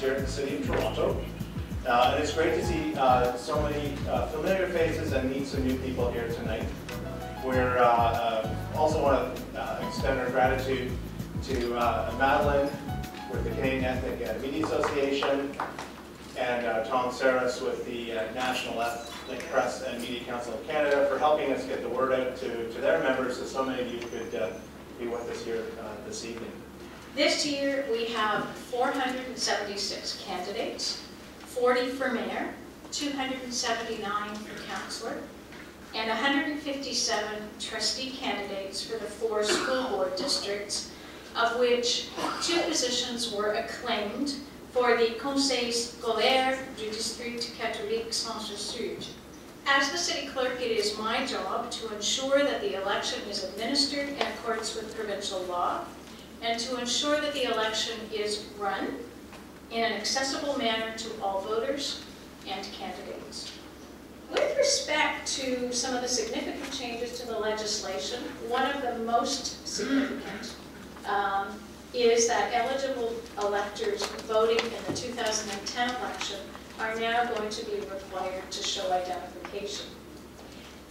here in the city of Toronto. And it's great to see so many familiar faces and meet some new people here tonight. We also want to extend our gratitude to Madeline with the Canadian Ethnic Media Association and Tom Saras with the National Ethnic Press and Media Council of Canada for helping us get the word out to their members so so many of you could be with us here this evening. This year we have 476 candidates, 40 for mayor, 279 for councillor, and 157 trustee candidates for the 4 school board districts, of which 2 positions were acclaimed for the Conseil scolaire du district catholique Centre-Sud. As the city clerk, it is my job to ensure that the election is administered in accordance with provincial law, and to ensure that the election is run in an accessible manner to all voters and candidates. With respect to some of the significant changes to the legislation, one of the most significant is that eligible electors voting in the 2010 election are now going to be required to show identification.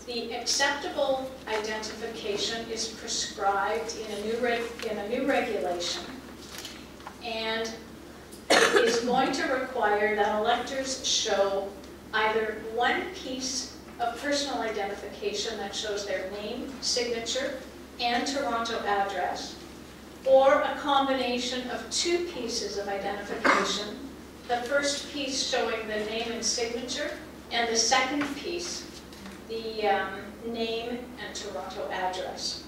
The acceptable identification is prescribed in a new regulation, and is going to require that electors show either one piece of personal identification that shows their name, signature, and Toronto address, or a combination of 2 pieces of identification, the first piece showing the name and signature, and the second piece the name and Toronto address.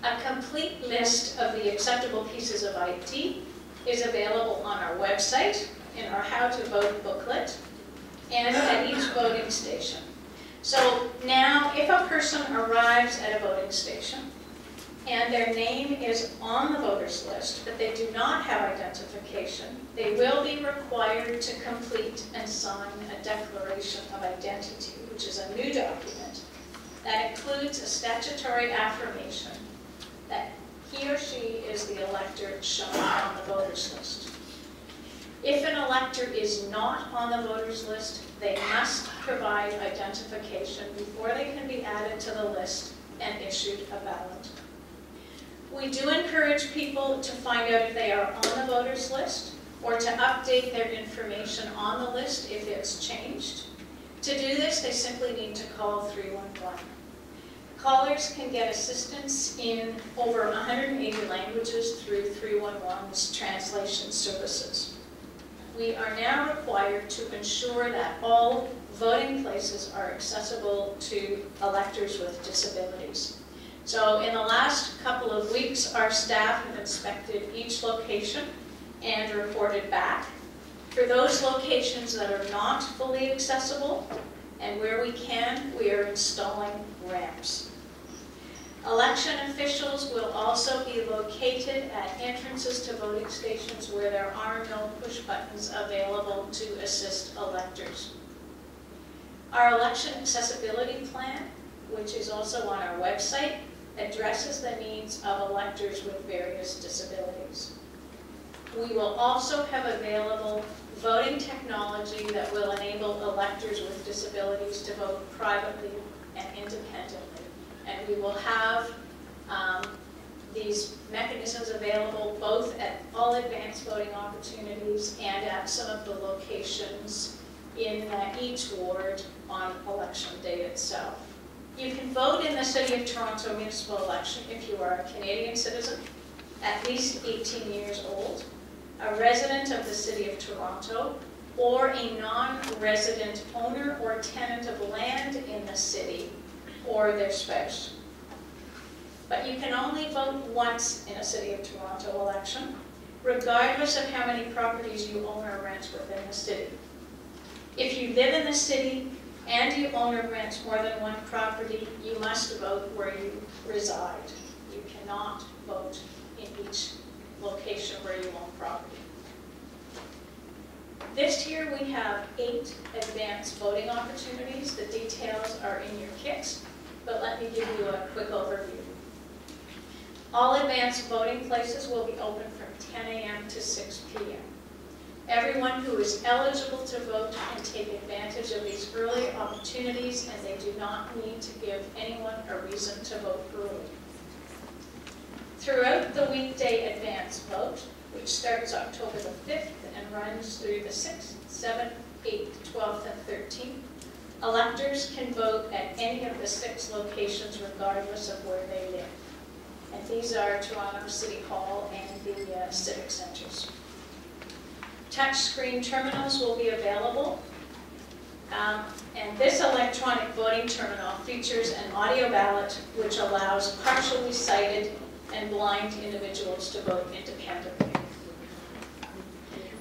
A complete list of the acceptable pieces of ID is available on our website, in our How to Vote booklet, and at each voting station. So now, if a person arrives at a voting station and their name is on the voters list, but they do not have identification, they will be required to complete and sign a declaration of identity, which is a new document that includes a statutory affirmation that he or she is the elector shown on the voters list. If an elector is not on the voters list, they must provide identification before they can be added to the list and issued a ballot. We do encourage people to find out if they are on the voters list or to update their information on the list if it's changed. To do this, they simply need to call 311. Callers can get assistance in over 180 languages through 311's translation services. We are now required to ensure that all voting places are accessible to electors with disabilities. So in the last couple of weeks, our staff have inspected each location and reported back. For those locations that are not fully accessible, and where we can, we are installing ramps. Election officials will also be located at entrances to voting stations where there are no push buttons available to assist electors. Our election accessibility plan, which is also on our website, addresses the needs of electors with various disabilities. We will also have available voting technology that will enable electors with disabilities to vote privately and independently. And we will have these mechanisms available both at all advanced voting opportunities and at some of the locations in each ward on election day itself. You can vote in the City of Toronto municipal election if you are a Canadian citizen, at least 18 years old, a resident of the City of Toronto, or a non-resident owner or tenant of land in the city, or their spouse. But you can only vote once in a City of Toronto election, regardless of how many properties you own or rent within the city. If you live in the city and you own or rent more than one property, you must vote where you reside. You cannot vote in each location where you own property. This year we have 8 advanced voting opportunities. The details are in your kits, but let me give you a quick overview. All advanced voting places will be open from 10 a.m. to 6 p.m. Everyone who is eligible to vote can take advantage of these early opportunities, and they do not need to give anyone a reason to vote early. Throughout the weekday advance vote, which starts October the 5th and runs through the 6th, 7th, 8th, 12th, and 13th, electors can vote at any of the 6 locations regardless of where they live. And these are Toronto City Hall and the Civic Centres. Touchscreen terminals will be available. And this electronic voting terminal features an audio ballot which allows partially sighted and blind individuals to vote independently.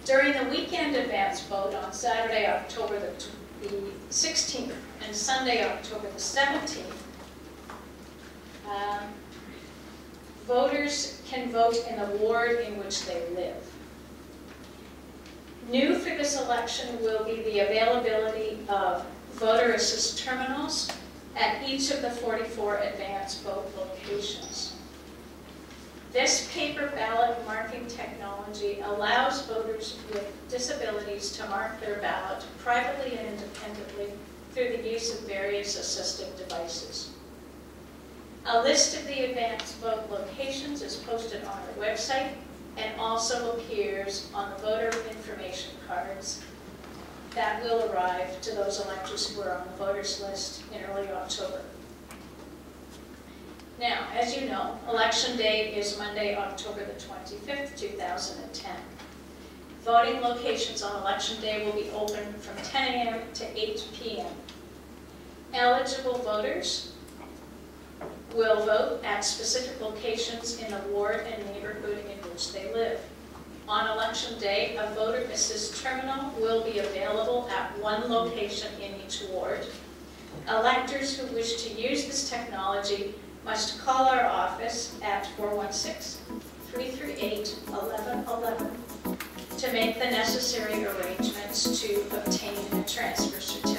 During the weekend advance vote on Saturday, October the 16th and Sunday, October the 17th, voters can vote in the ward in which they live. New for this election will be the availability of voter assist terminals at each of the 44 advance vote locations. This paper ballot marking technology allows voters with disabilities to mark their ballot privately and independently through the use of various assistive devices. A list of the advance vote locations is posted on our website and also appears on the voter information cards that will arrive to those electors who are on the voters list in early October. Now, as you know, Election Day is Monday, October the 25th, 2010. Voting locations on Election Day will be open from 10 a.m. to 8 p.m. Eligible voters will vote at specific locations in the ward and neighborhood in which they live. On Election Day, a voter assist terminal will be available at one location in each ward. Electors who wish to use this technology must call our office at 416-338-1111 to make the necessary arrangements to obtain a transfer certificate.